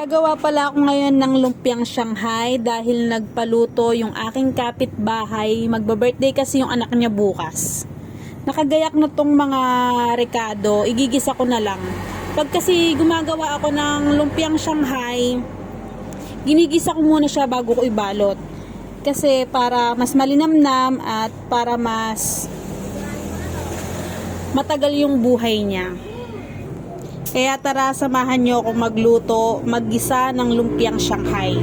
Gagawa pala ako ngayon ng lumpiang Shanghai dahil nagpaluto yung aking kapitbahay. Magba-birthday kasi yung anak niya bukas. Nakagayak na tong mga rekado, igigisa ko na lang. Pag kasi gumagawa ako ng lumpiang Shanghai, ginigisa ko muna siya bago ko ibalot. Kasi para mas malinamnam at para mas matagal yung buhay niya. Kaya tara, samahan nyo akong maggisa ng lumpiang Shanghai.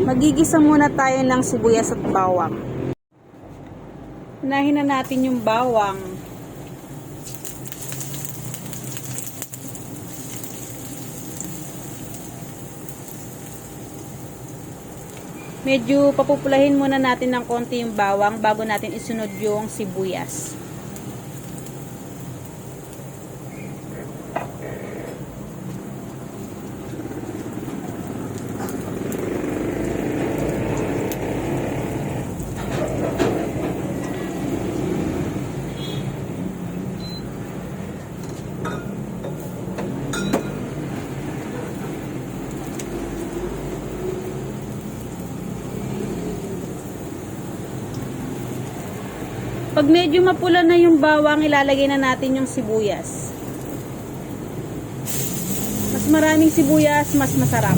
Magigisa muna tayo ng sibuyas at bawang. Unahin na natin yung bawang. Medyo papupulahin muna natin ng konti yung bawang bago natin isunod yung sibuyas. Pag medyo mapula na yung bawang, ilalagay na natin yung sibuyas. Mas maraming sibuyas, mas masarap.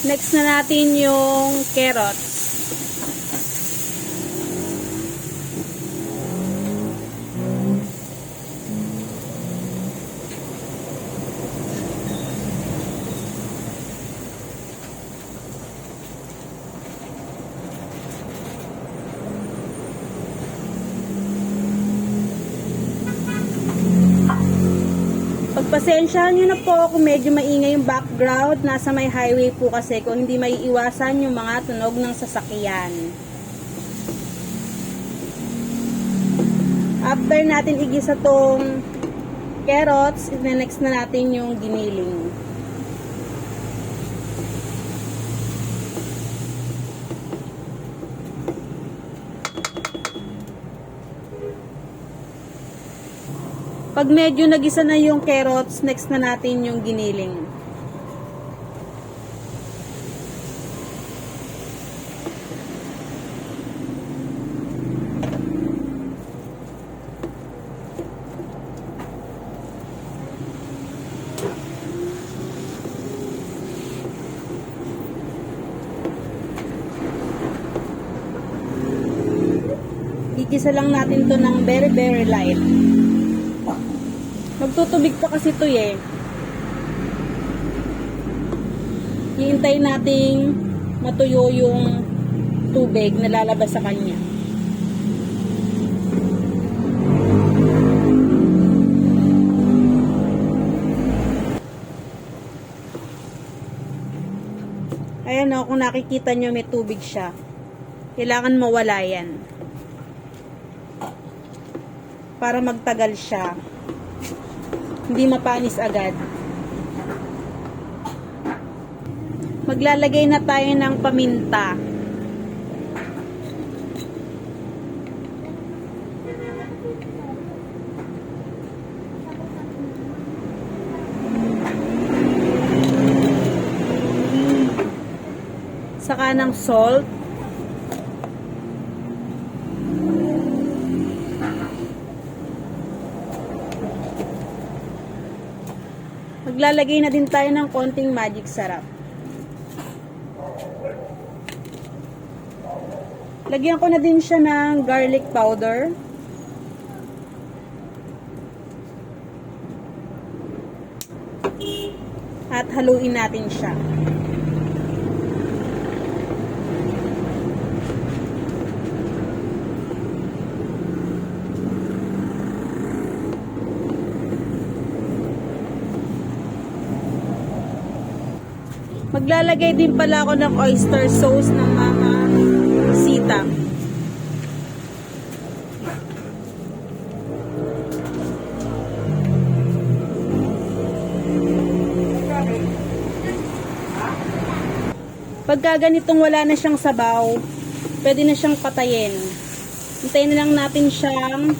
Next na natin yung carrots. Pagpasensyahan nyo na po kung medyo maingay yung background. Nasa may highway po kasi kung hindi maiiwasan yung mga tunog ng sasakyan. After natin igisa tong carrots, next na natin yung giniling. Pag medyo nagisa na yung carrots, next na natin yung giniling. Igisa lang natin to ng very light. Magtutubig pa kasi ito eh. Hihintayin nating matuyo yung tubig na lalabas sa kanya. Ayan o, kung nakikita nyo may tubig siya. Kailangan mawala yan. Para magtagal siya. Hindi mapanis agad. Maglalagay na tayo ng paminta. Saka ng salt. Maglalagay na din tayo ng konting magic sarap. Lagyan ko na din siya ng garlic powder. At haluin natin siya. Maglalagay din pala ako ng oyster sauce ng mga sita. Pagka ganitong wala na siyang sabaw, pwede na siyang patayin. Hintayin na lang natin siyang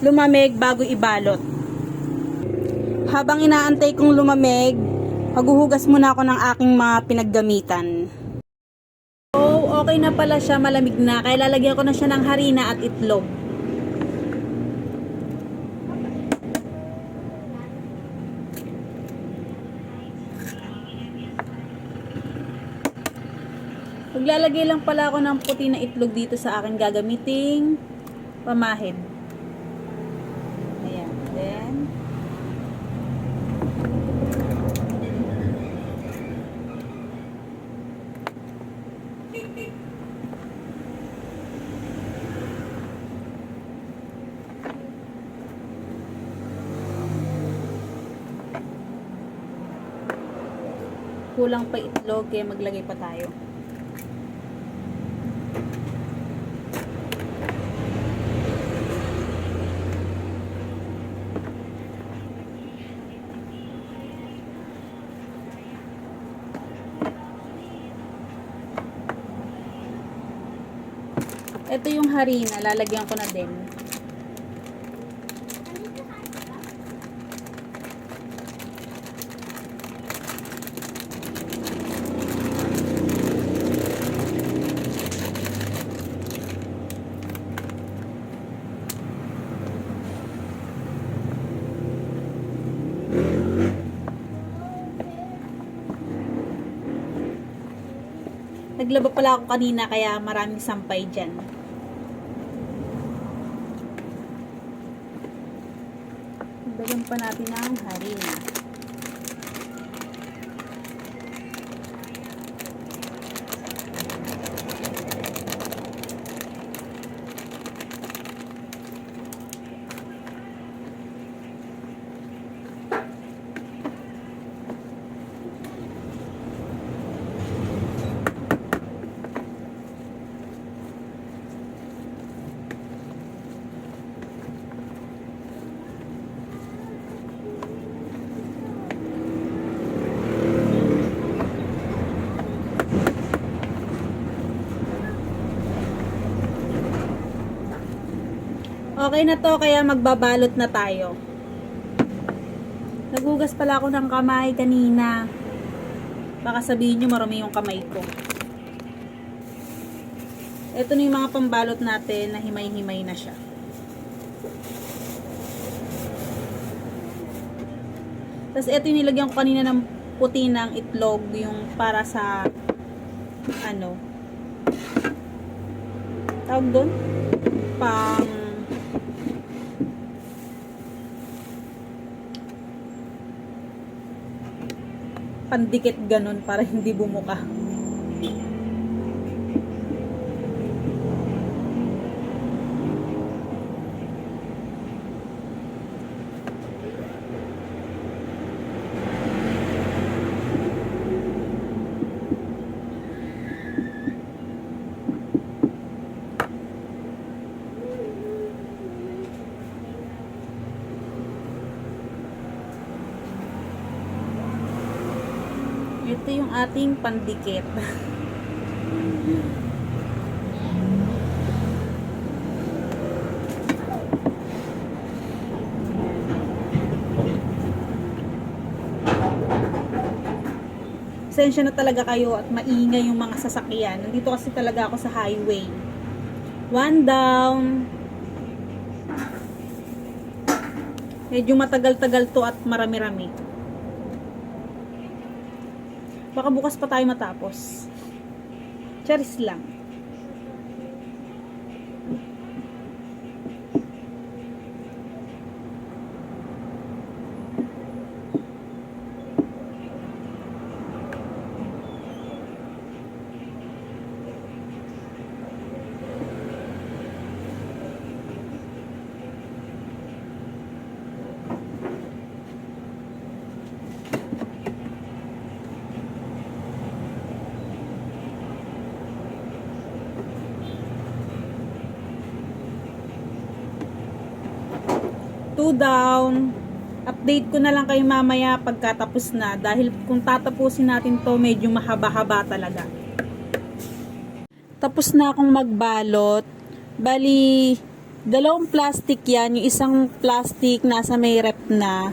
lumamig bago ibalot. Habang inaantay kong lumamig, maghuhugas muna ako ng aking mga pinaggamitan. So, okay na pala siya, malamig na. Kaya lalagyan ko na siya ng harina at itlog. Maglalagay lang pala ako ng puti na itlog dito sa aking gagamiting pamahid. Ayan. Then, kulang pa itlog kaya maglagay pa tayo. Ito yung harina, lalagyan ko na din. Naglaba pala ako kanina kaya maraming sampay dyan. Dagdagan pa natin ang harina. Okay na to, kaya magbabalot na tayo. Nagugas pala ako ng kamay kanina. Baka sabihin nyo marami yung kamay ko. Ito na yung mga pambalot natin na himay-himay na siya. Tapos ito yung nilagyan ko kanina ng puti ng itlog, yung para sa ano tawag doon? Pang pandikit ganun para hindi bumuka. Ito yung ating pandikit. Pasensya na talaga kayo at maingay yung mga sasakyan. Nandito kasi talaga ako sa highway. One down. Medyo matagal-tagal to at marami-rami. Baka bukas pa tayo matapos. Charis lang. 2 down. Update ko na lang kayo mamaya pagkatapos na. Dahil kung tatapusin natin to, medyo mahaba-haba talaga. Tapos na akong magbalot. Bali, 2 plastic yan. Yung isang plastic nasa may rep na.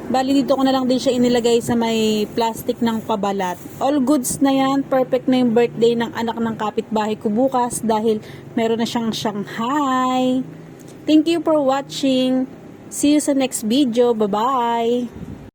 Bali, dito ko na lang din siya inilagay sa may plastic ng pabalat. All goods na yan. Perfect na yung birthday ng anak ng kapitbahay ko bukas dahil meron na siyang Shanghai. Thank you for watching. See you sa next video. Bye-bye.